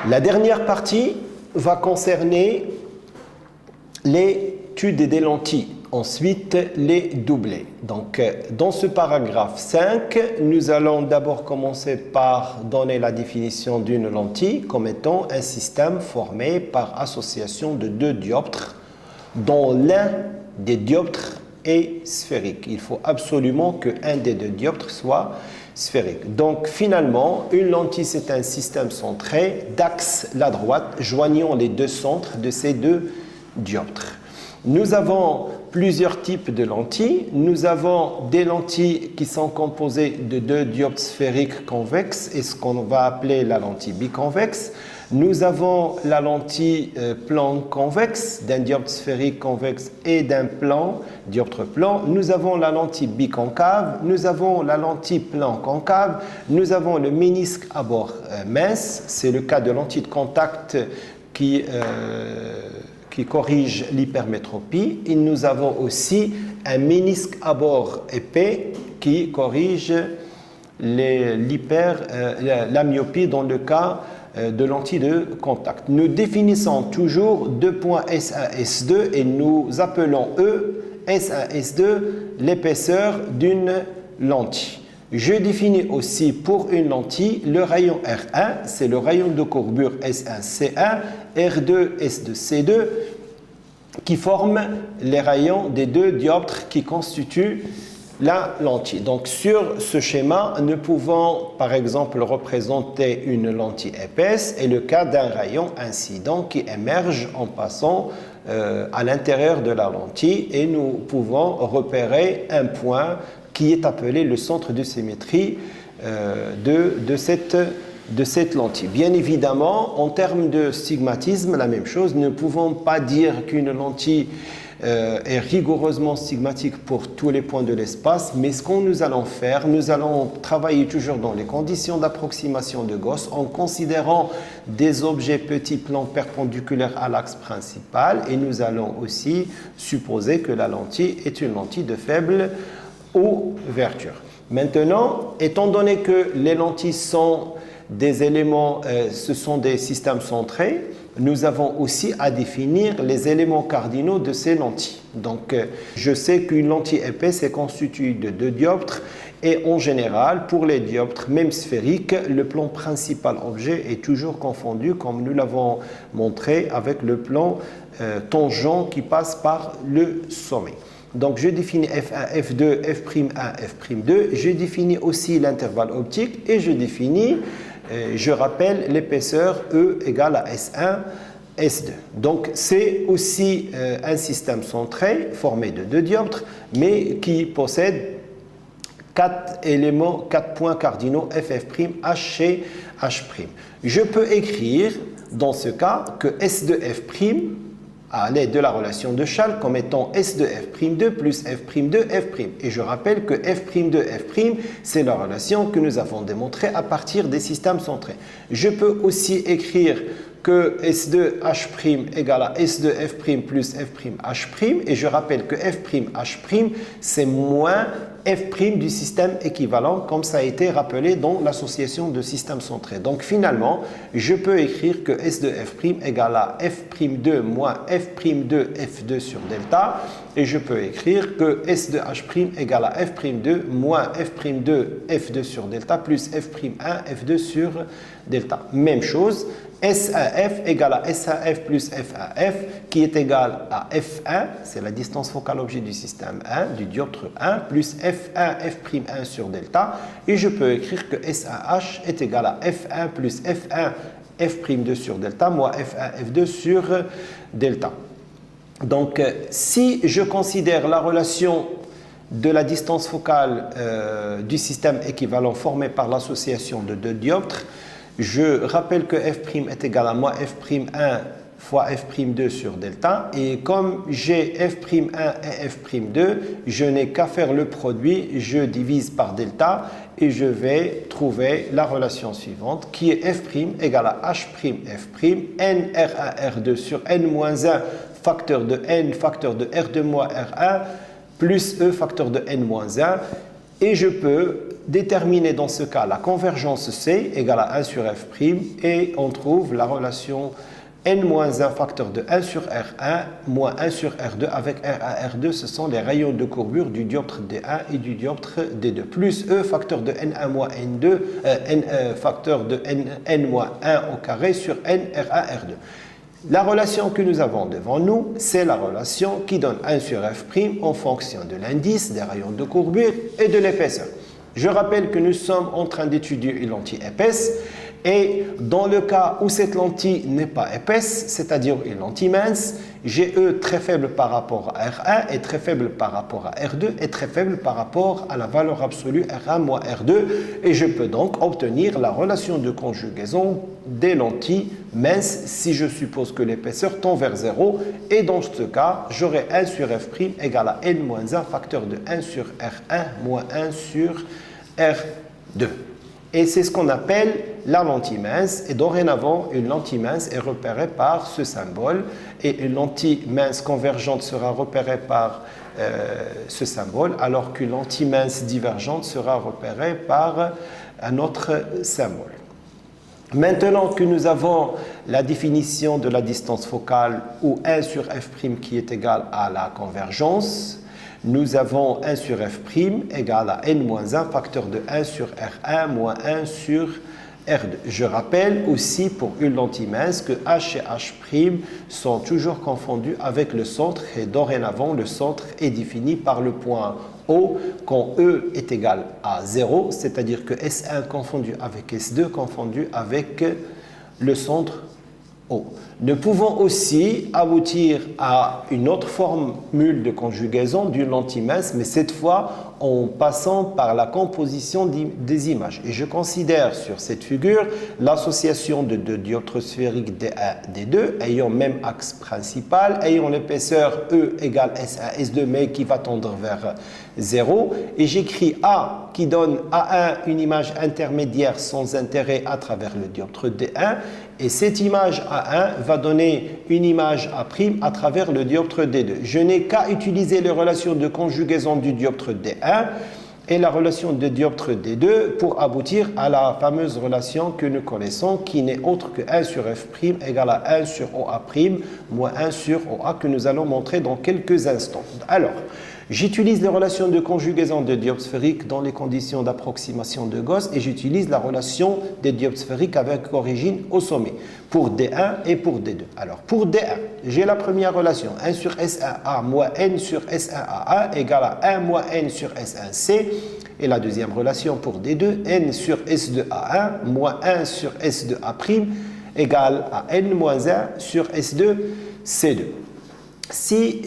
La dernière partie va concerner l'étude des lentilles, ensuite les doublés. Donc, dans ce paragraphe 5, nous allons d'abord commencer par donner la définition d'une lentille comme étant un système formé par association de deux dioptres, dont l'un des dioptres est sphérique. Il faut absolument qu'un des deux dioptres soit sphérique. Donc finalement, une lentille, c'est un système centré d'axe la droite joignant les deux centres de ces deux dioptres. Nous avons plusieurs types de lentilles. Nous avons des lentilles qui sont composées de deux dioptres sphériques convexes et ce qu'on va appeler la lentille biconvexe. Nous avons la lentille plan convexe, d'un dioptre sphérique convexe et d'un plan, dioptre plan. Nous avons la lentille biconcave, nous avons la lentille plan concave, nous avons le ménisque à bord mince, c'est le cas de lentille de contact qui corrige l'hypermétropie. Et nous avons aussi un ménisque à bord épais qui corrige la myopie dans le cas de lentilles de contact. Nous définissons toujours deux points S1, S2 et nous appelons eux S1, S2 l'épaisseur d'une lentille. Je définis aussi pour une lentille le rayon R1, c'est le rayon de courbure S1, C1, R2, S2, C2 qui forment les rayons des deux dioptres qui constituent la lentille. Donc sur ce schéma, nous pouvons par exemple représenter une lentille épaisse et le cas d'un rayon incident qui émerge en passant à l'intérieur de la lentille et nous pouvons repérer un point qui est appelé le centre de symétrie de cette lentille. Bien évidemment, en termes de stigmatisme, la même chose, nous ne pouvons pas dire qu'une lentille est rigoureusement stigmatique pour tous les points de l'espace, mais ce que nous allons faire, nous allons travailler toujours dans les conditions d'approximation de Gauss en considérant des objets petits plans perpendiculaires à l'axe principal et nous allons aussi supposer que la lentille est une lentille de faible ouverture. Maintenant, étant donné que les lentilles sont des éléments, ce sont des systèmes centrés, nous avons aussi à définir les éléments cardinaux de ces lentilles. Donc, je sais qu'une lentille épaisse est constituée de deux dioptres et en général, pour les dioptres, même sphériques, le plan principal objet est toujours confondu comme nous l'avons montré avec le plan tangent qui passe par le sommet. Donc, je définis F1, F2, F'1, F'2. Je définis aussi l'intervalle optique et je définis, je rappelle, l'épaisseur E égale à S1, S2. Donc, c'est aussi un système centré formé de deux dioptres, mais qui possède quatre éléments, quatre points cardinaux FF', H et H'. Je peux écrire dans ce cas que S2F' à l'aide de la relation de Schall comme étant S de F'2 plus F'2 F'. Et je rappelle que F'2 F', c'est la relation que nous avons démontrée à partir des systèmes centrés. Je peux aussi écrire que S2H' égale à S2F' plus F''H'. Et je rappelle que F'H', c'est moins F' du système équivalent, comme ça a été rappelé dans l'association de systèmes centrés. Donc finalement, je peux écrire que S de F' égale à F'2 moins F'2 F2 sur delta. Et je peux écrire que S de H' égale à F'2 moins F'2 F2 sur delta plus F'1 F2 sur delta. Même chose. S1F égale à S1F plus F1F qui est égal à F1, c'est la distance focale objet du système 1, du dioptre 1, plus F1 F'1 sur delta. Et je peux écrire que S1H est égal à F1 plus F1 F'2 sur delta moins F1 F2 sur delta. Donc, si je considère la relation de la distance focale du système équivalent formée par l'association de deux dioptres, je rappelle que F' est égal à moins F'1 fois F'2 sur delta. Et comme j'ai F'1 et F'2, je n'ai qu'à faire le produit, je divise par delta et je vais trouver la relation suivante qui est F' égale à H'F', N R1 R2 sur N-1 facteur de N facteur de R2 moins R1 plus E facteur de N-1. Et je peux déterminer dans ce cas la convergence C égale à 1 sur F' et on trouve la relation n-1 facteur de 1 sur R1 moins 1 sur R2 avec R1, R2, ce sont les rayons de courbure du dioptre D1 et du dioptre D2, plus E facteur de N1 moins N2, facteur de N moins 1 au carré sur N R1, R2. La relation que nous avons devant nous, c'est la relation qui donne 1 sur F' en fonction de l'indice, des rayons de courbure et de l'épaisseur. Je rappelle que nous sommes en train d'étudier une lentille épaisse et dans le cas où cette lentille n'est pas épaisse, c'est-à-dire une lentille mince, j'ai E très faible par rapport à R1 et très faible par rapport à R2 et très faible par rapport à la valeur absolue R1 moins R2 et je peux donc obtenir la relation de conjugaison des lentilles minces si je suppose que l'épaisseur tend vers 0 et dans ce cas, j'aurai 1 sur F' égale à n-1 facteur de 1 sur R1 moins 1 sur R2. Et c'est ce qu'on appelle la lentille mince. Et dorénavant, une lentille mince est repérée par ce symbole. Et une lentille mince convergente sera repérée par ce symbole, alors qu'une lentille mince divergente sera repérée par un autre symbole. Maintenant que nous avons la définition de la distance focale, ou 1 sur F' qui est égal à la convergence, nous avons 1 sur F' égale à n-1 facteur de 1 sur R1 moins 1 sur R2. Je rappelle aussi pour une lentille mince que H et H' sont toujours confondus avec le centre et dorénavant le centre est défini par le point O quand E est égal à 0, c'est-à-dire que S1 confondu avec S2 confondu avec le centre O. Nous pouvons aussi aboutir à une autre formule de conjugaison d'une lentille mince, mais cette fois en passant par la composition des images. Et je considère sur cette figure l'association de deux dioptres sphériques D1, D2, ayant même axe principal, ayant l'épaisseur E égale S1, S2, mais qui va tendre vers 0. Et j'écris A qui donne à 1 une image intermédiaire sans intérêt à travers le dioptre D1. Et cette image A1 va donner une image A' à travers le dioptre D2. Je n'ai qu'à utiliser les relations de conjugaison du dioptre D1 et la relation de dioptre D2 pour aboutir à la fameuse relation que nous connaissons qui n'est autre que 1 sur F' égale à 1 sur OA' moins 1 sur OA que nous allons montrer dans quelques instants. Alors, j'utilise les relations de conjugaison de dioptres sphériques dans les conditions d'approximation de Gauss et j'utilise la relation des dioptres sphériques avec origine au sommet pour D1 et pour D2. Alors pour D1, j'ai la première relation 1 sur S1A moins N sur S1A1 égale à 1 moins N sur S1C et la deuxième relation pour D2, N sur S2A1 moins 1 sur S2A' égale à N moins 1 sur S2C2. Si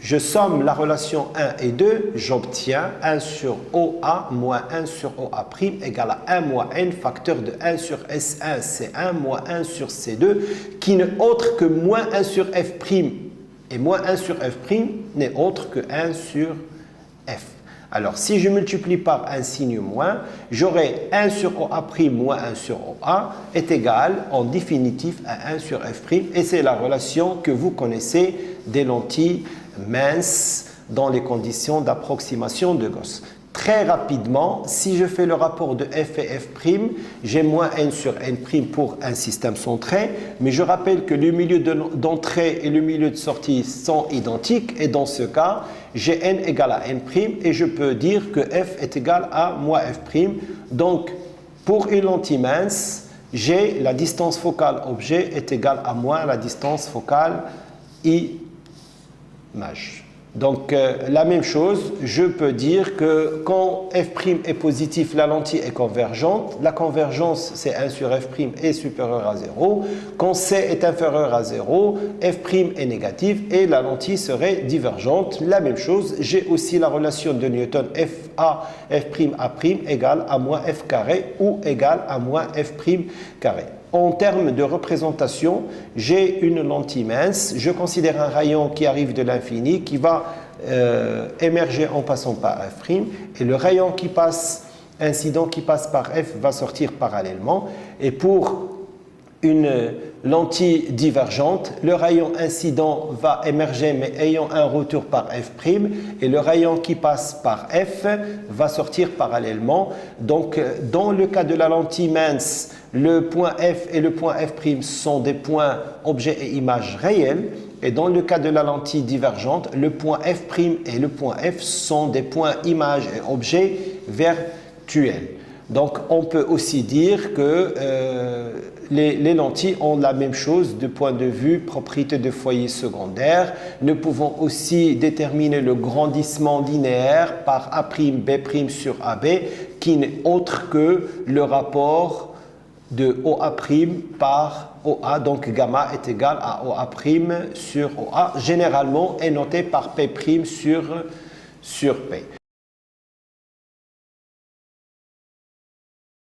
je somme la relation 1 et 2, j'obtiens 1 sur OA moins 1 sur OA' égale à 1 moins N facteur de 1 sur S1 C1 moins 1 sur C2 qui n'est autre que moins 1 sur F'. Et moins 1 sur F' n'est autre que 1 sur F. Alors, si je multiplie par un signe moins, j'aurai 1 sur OA' moins 1 sur OA est égal en définitif à 1 sur F'. Et c'est la relation que vous connaissez des lentilles minces dans les conditions d'approximation de Gauss. Très rapidement, si je fais le rapport de F et F', j'ai moins N sur N' pour un système centré, mais je rappelle que le milieu d'entrée et le milieu de sortie sont identiques, et dans ce cas, j'ai N égale à N', et je peux dire que F est égal à moins F'. Donc, pour une lentille mince, j'ai la distance focale objet est égale à moins la distance focale image. Donc, la même chose, je peux dire que quand F' est positif, la lentille est convergente. La convergence, c'est 1 sur F' est supérieur à 0. Quand C est inférieur à 0, F' est négatif et la lentille serait divergente. La même chose, j'ai aussi la relation de Newton FA, F'A' égale à moins F carré ou égale à moins F' carré. En termes de représentation, j'ai une lentille mince. Je considère un rayon qui arrive de l'infini, qui va émerger en passant par F'. Et le rayon qui passe, incident qui passe par F, va sortir parallèlement. Et pour une lentille divergente, le rayon incident va émerger mais ayant un retour par f', et le rayon qui passe par f va sortir parallèlement. Donc dans le cas de la lentille mince, le point f et le point f' sont des points objet et image réels, et dans le cas de la lentille divergente, le point f' et le point f sont des points image et objet virtuels. Donc on peut aussi dire que les lentilles ont la même chose du point de vue propriété de foyer secondaire. Nous pouvons aussi déterminer le grandissement linéaire par A'B' sur AB, qui n'est autre que le rapport de OA' par OA, donc gamma est égal à OA' sur OA, généralement est noté par P' sur P.